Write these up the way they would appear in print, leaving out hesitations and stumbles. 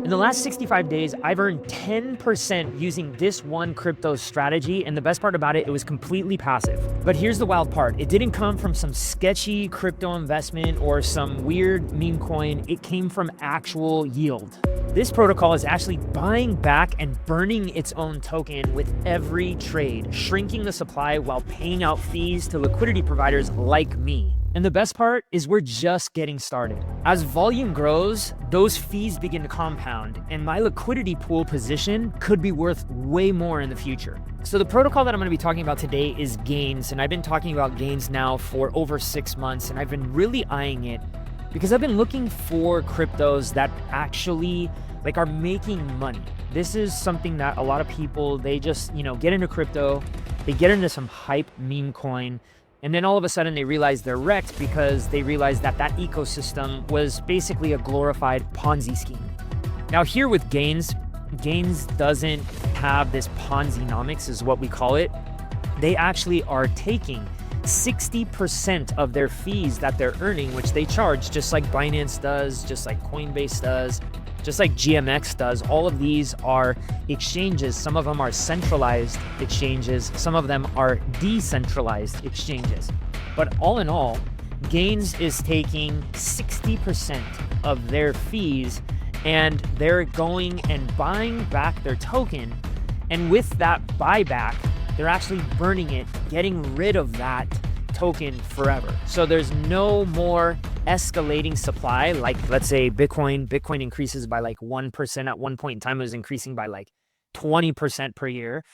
In the last 65 days, I've earned 10% using this one crypto strategy, and the best part about it, it was completely passive. But here's the wild part. It didn't come from some sketchy crypto investment or some weird meme coin. It came from actual yield. This protocol is actually buying back and burning its own token with every trade, shrinking the supply while paying out fees to liquidity providers like me. And the best part is we're just getting started. As volume grows, those fees begin to compound, and my liquidity pool position could be worth way more in the future. So the protocol that I'm going to be talking about today is Gains, and I've been talking about Gains now for over 6 months, and I've been really eyeing it because I've been looking for cryptos that actually are making money. This is something that a lot of people, they just, get into crypto, they get into some hype meme coin, and then all of a sudden they realize they're wrecked because they realize that that ecosystem was basically a glorified Ponzi scheme. Now here with Gains, Gains doesn't have this Ponzi-nomics is what we call it. They actually are taking 60% of their fees that they're earning, which they charge just like Binance does, just like Coinbase does, just like GMX does. All of these are exchanges. Some of them are centralized exchanges. Some of them are decentralized exchanges. But all in all, Gains is taking 60% of their fees and they're going and buying back their token. And with that buyback, they're actually burning it, getting rid of that token forever. So there's no more escalating supply. Like let's say Bitcoin increases by 1%. At one point in time, it was increasing by 20% per year.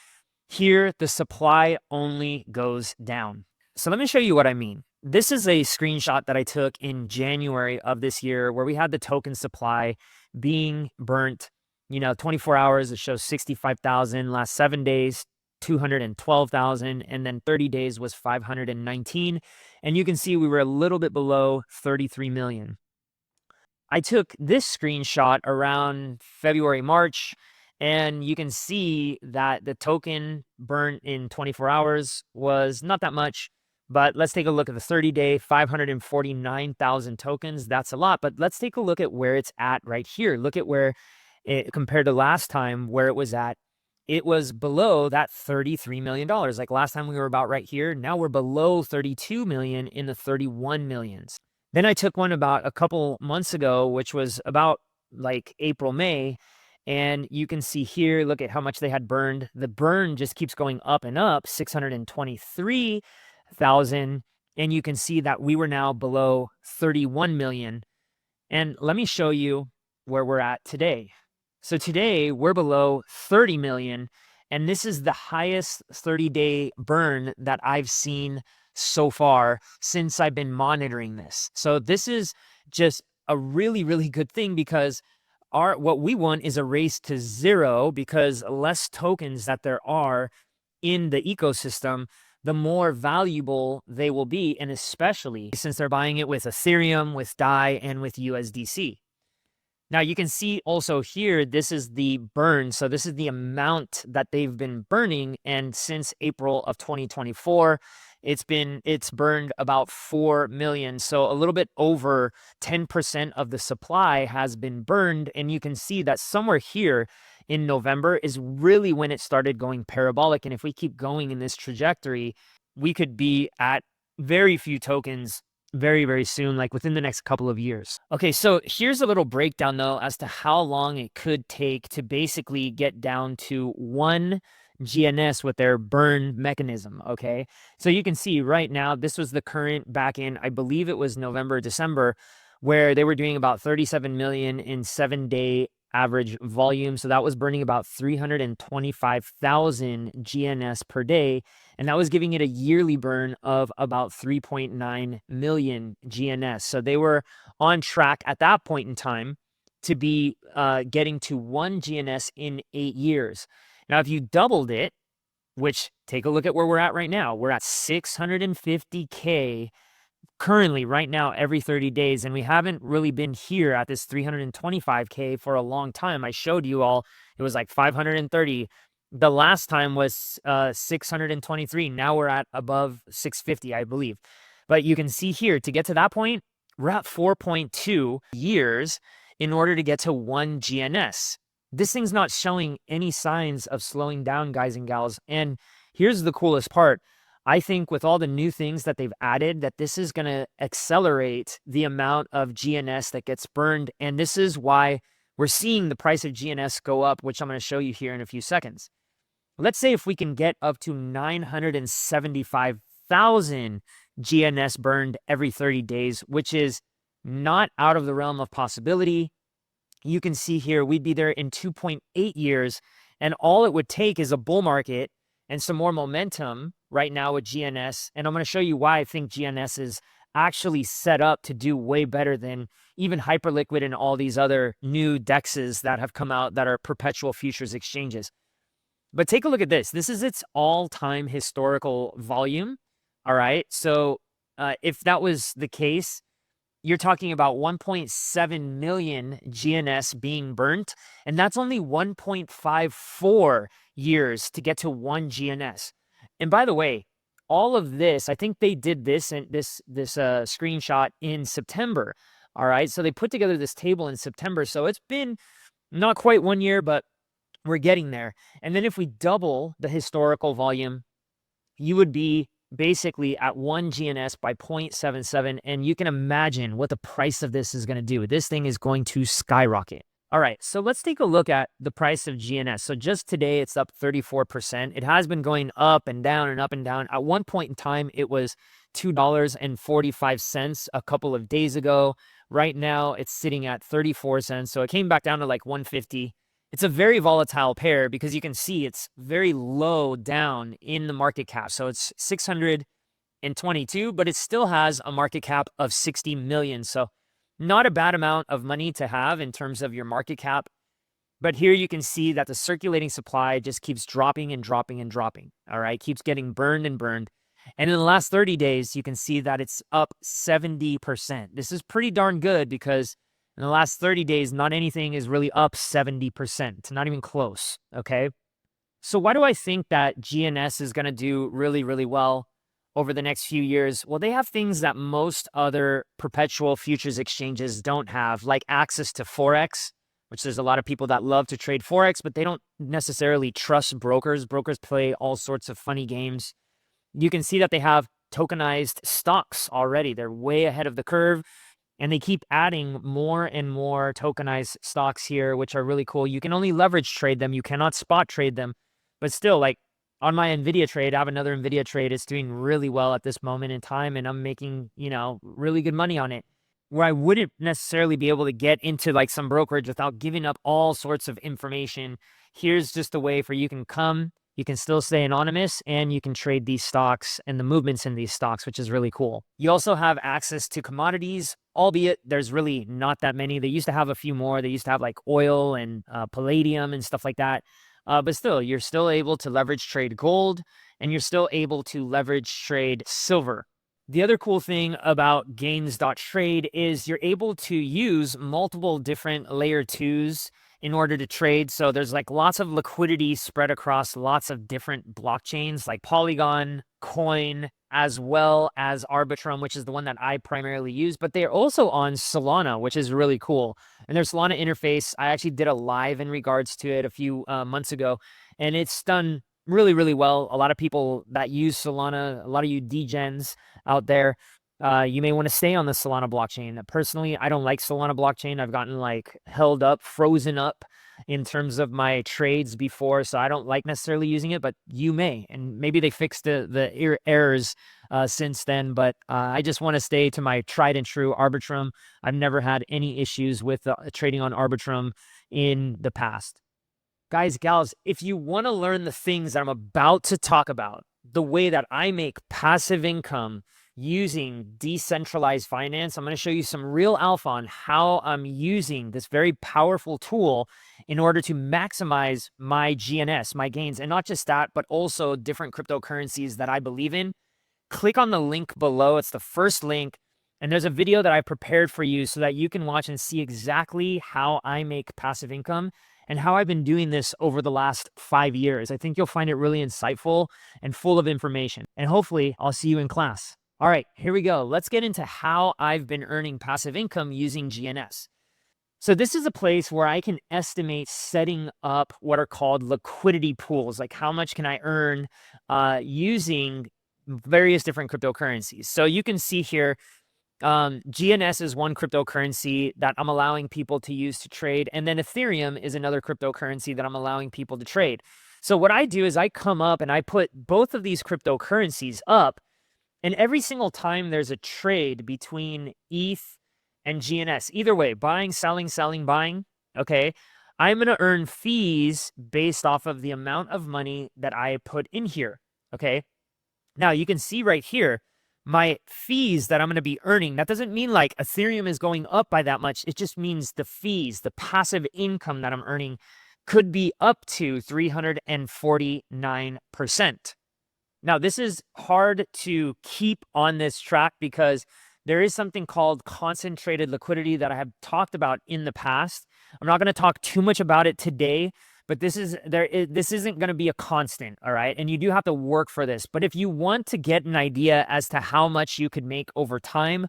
Here, the supply only goes down. So let me show you what I mean. This is a screenshot that I took in January of this year where we had the token supply being burnt. 24 hours, it shows 65,000. Last 7 days, 212,000, and then 30 days was 519. And you can see we were a little bit below 33 million. I took this screenshot around February, March, and you can see that the token burn in 24 hours was not that much. But let's take a look at the 30-day, 549,000 tokens. That's a lot, but let's take a look at where it's at right here. Look at where it compared to last time where it was at. It was below that $33 million. Like last time we were about right here. Now we're below 32 million in the 31 millions. Then I took one about a couple months ago, which was about April, May. And you can see here, look at how much they had burned. The burn just keeps going up and up, 623,000. And you can see that we were now below 31 million. And let me show you where we're at today. So today we're below 30 million, and this is the highest 30-day burn that I've seen so far since I've been monitoring this. So this is just a really, really good thing because what we want is a race to zero, because less tokens that there are in the ecosystem, the more valuable they will be, and especially since they're buying it with Ethereum, with DAI, and with USDC. Now you can see also here, this is the burn. So this is the amount that they've been burning. And since April of 2024, it's burned about 4 million. So a little bit over 10% of the supply has been burned. And you can see that somewhere here in November is really when it started going parabolic. And if we keep going in this trajectory, we could be at very few tokens very, very soon, within the next couple of years. Okay, so here's a little breakdown though as to how long it could take to basically get down to 1 GNS with their burn mechanism. Okay, so you can see right now, this was the current back in, I believe it was November, December, where they were doing about 37 million in 7-day average volume. So that was burning about 325,000 GNS per day. And that was giving it a yearly burn of about 3.9 million GNS. So they were on track at that point in time to be getting to 1 GNS in 8 years. Now, if you doubled it, which take a look at where we're at right now, we're at 650K currently right now every 30 days. And we haven't really been here at this 325K for a long time. I showed you all, it was 530. The last time was 623. Now we're at above 650, I believe. But you can see here, to get to that point, we're at 4.2 years in order to get to 1 GNS. This thing's not showing any signs of slowing down, guys and gals. And here's the coolest part. I think with all the new things that they've added, that this is going to accelerate the amount of GNS that gets burned. And this is why we're seeing the price of GNS go up, which I'm going to show you here in a few seconds. Let's say if we can get up to 975,000 GNS burned every 30 days, which is not out of the realm of possibility. You can see here, we'd be there in 2.8 years. And all it would take is a bull market and some more momentum right now with GNS. And I'm going to show you why I think GNS is actually set up to do way better than even Hyperliquid and all these other new DEXs that have come out that are perpetual futures exchanges. But take a look at this. This is its all-time historical volume. All right. So if that was the case, you're talking about 1.7 million GNS being burnt, and that's only 1.54 years to get to 1 GNS. And by the way, all of this, I think they did this and this screenshot in September. All right, so they put together this table in September. So it's been not quite 1 year, but we're getting there. And then if we double the historical volume, you would be basically at 1 GNS by 0.77. And you can imagine what the price of this is going to do. This thing is going to skyrocket. All right, so let's take a look at the price of GNS. So just today, it's up 34%. It has been going up and down and up and down. At one point in time, it was $2.45 a couple of days ago. Right now, it's sitting at 34 cents. So it came back down to like 150. It's a very volatile pair because you can see it's very low down in the market cap. So it's 622, but it still has a market cap of 60 million. So not a bad amount of money to have in terms of your market cap. But here you can see that the circulating supply just keeps dropping and dropping and dropping. All right, keeps getting burned and burned. And in the last 30 days, you can see that it's up 70%. This is pretty darn good because in the last 30 days, not anything is really up 70%, not even close, okay? So why do I think that GNS is going to do really, really well over the next few years? Well, they have things that most other perpetual futures exchanges don't have, like access to forex, which there's a lot of people that love to trade forex, but they don't necessarily trust brokers. Brokers play all sorts of funny games. You can see that they have tokenized stocks already. They're way ahead of the curve. And they keep adding more and more tokenized stocks here, which are really cool. You can only leverage trade them. You cannot spot trade them. But still, like on my NVIDIA trade, I have another NVIDIA trade. It's doing really well at this moment in time. And I'm making, really good money on it. Where I wouldn't necessarily be able to get into like some brokerage without giving up all sorts of information. Here's just a way for you can come. You can still stay anonymous and you can trade these stocks and the movements in these stocks, which is really cool. You also have access to commodities, albeit there's really not that many. They used to have a few more. They used to have like oil and palladium and stuff like that. But still, you're still able to leverage trade gold and you're still able to leverage trade silver. The other cool thing about Gains.Trade is you're able to use multiple different layer 2s in order to trade. So there's like lots of liquidity spread across lots of different blockchains like Polygon, Coin, as well as Arbitrum, which is the one that I primarily use. But they're also on Solana, which is really cool. And their Solana interface, I actually did a live in regards to it a few months ago, and it's done really, really well. A lot of people that use Solana, a lot of you degens out there, you may want to stay on the Solana blockchain. Personally, I don't like Solana blockchain. I've gotten like held up, frozen up in terms of my trades before, so I don't like necessarily using it, but you may. And maybe they fixed the errors since then, but I just want to stay to my tried and true Arbitrum. I've never had any issues with trading on Arbitrum in the past. Guys, gals, if you want to learn the things that I'm about to talk about, the way that I make passive income using decentralized finance, I'm going to show you some real alpha on how I'm using this very powerful tool in order to maximize my GNS, my gains, and not just that, but also different cryptocurrencies that I believe in. Click on the link below. It's the first link. And there's a video that I prepared for you so that you can watch and see exactly how I make passive income and how I've been doing this over the last 5 years. I think you'll find it really insightful and full of information. And hopefully I'll see you in class. All right, here we go. Let's get into how I've been earning passive income using GNS. So this is a place where I can estimate setting up what are called liquidity pools, like how much can I earn using various different cryptocurrencies. So you can see here, GNS is one cryptocurrency that I'm allowing people to use to trade. And then Ethereum is another cryptocurrency that I'm allowing people to trade. So what I do is I come up and I put both of these cryptocurrencies up, and every single time there's a trade between ETH and GNS, either way, buying, selling, buying, okay, I'm going to earn fees based off of the amount of money that I put in here, okay? Now, you can see right here, my fees that I'm going to be earning. That doesn't mean like Ethereum is going up by that much. It just means the fees, the passive income that I'm earning could be up to 349%. Now, this is hard to keep on this track because there is something called concentrated liquidity that I have talked about in the past. I'm not going to talk too much about it today, but this isn't going to be a constant, all right? And you do have to work for this. But if you want to get an idea as to how much you could make over time,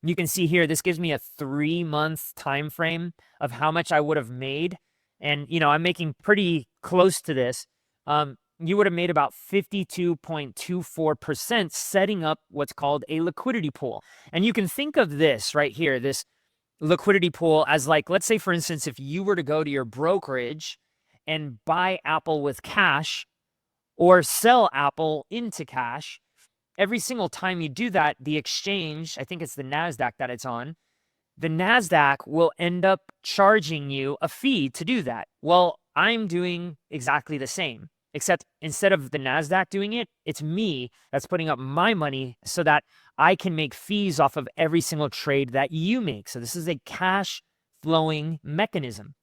you can see here, this gives me a 3-month time frame of how much I would have made. And, you know, I'm making pretty close to this. You would have made about 52.24% setting up what's called a liquidity pool. And you can think of this right here, this liquidity pool, as like, let's say, for instance, if you were to go to your brokerage and buy Apple with cash or sell Apple into cash, every single time you do that, the exchange, I think it's the NASDAQ that it's on, the NASDAQ will end up charging you a fee to do that. Well, I'm doing exactly the same, except instead of the NASDAQ doing it, it's me that's putting up my money so that I can make fees off of every single trade that you make. So this is a cash flowing mechanism.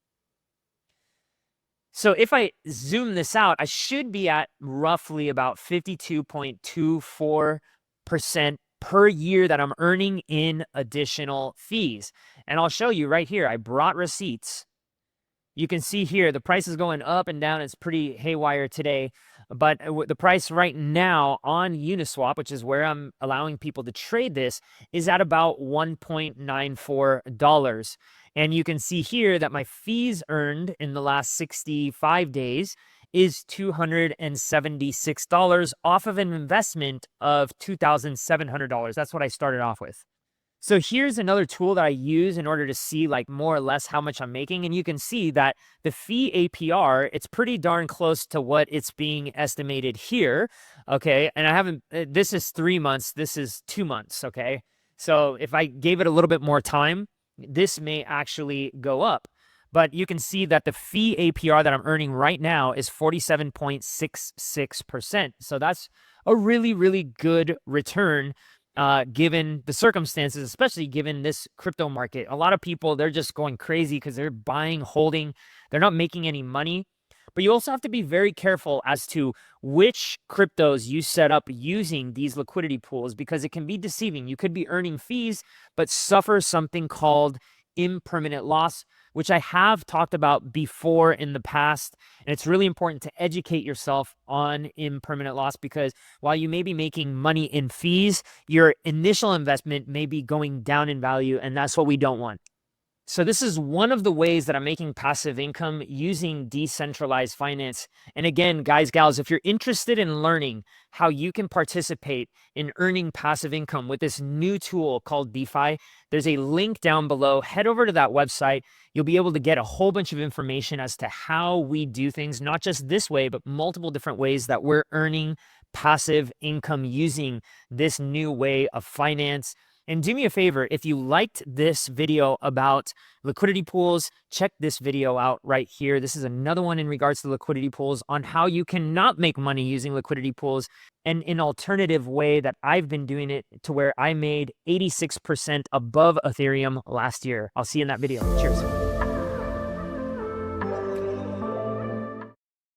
So if I zoom this out, I should be at roughly about 52.24% per year that I'm earning in additional fees. And I'll show you right here. I brought receipts. You can see here, the price is going up and down. It's pretty haywire today. But the price right now on Uniswap, which is where I'm allowing people to trade this, is at about $1.94. And you can see here that my fees earned in the last 65 days is $276 off of an investment of $2,700. That's what I started off with. So here's another tool that I use in order to see like more or less how much I'm making. And you can see that the fee APR, it's pretty darn close to what it's being estimated here. Okay. And I haven't, this is 3 months. This is 2 months. Okay. So if I gave it a little bit more time, this may actually go up. But you can see that the fee APR that I'm earning right now is 47.66%. So that's a really, really good return given the circumstances, especially given this crypto market. A lot of people, they're just going crazy because they're buying, holding, they're not making any money. But you also have to be very careful as to which cryptos you set up using these liquidity pools, because it can be deceiving. You could be earning fees, but suffer something called impermanent loss, which I have talked about before in the past. And it's really important to educate yourself on impermanent loss, because while you may be making money in fees, your initial investment may be going down in value, and that's what we don't want. So this is one of the ways that I'm making passive income using decentralized finance. And again, guys, gals, if you're interested in learning how you can participate in earning passive income with this new tool called DeFi, there's a link down below. Head over to that website. You'll be able to get a whole bunch of information as to how we do things, not just this way, but multiple different ways that we're earning passive income using this new way of finance. And do me a favor, if you liked this video about liquidity pools, check this video out right here. This is another one in regards to liquidity pools on how you cannot make money using liquidity pools, and an alternative way that I've been doing it to where I made 86% above Ethereum last year. I'll see you in that video. Cheers.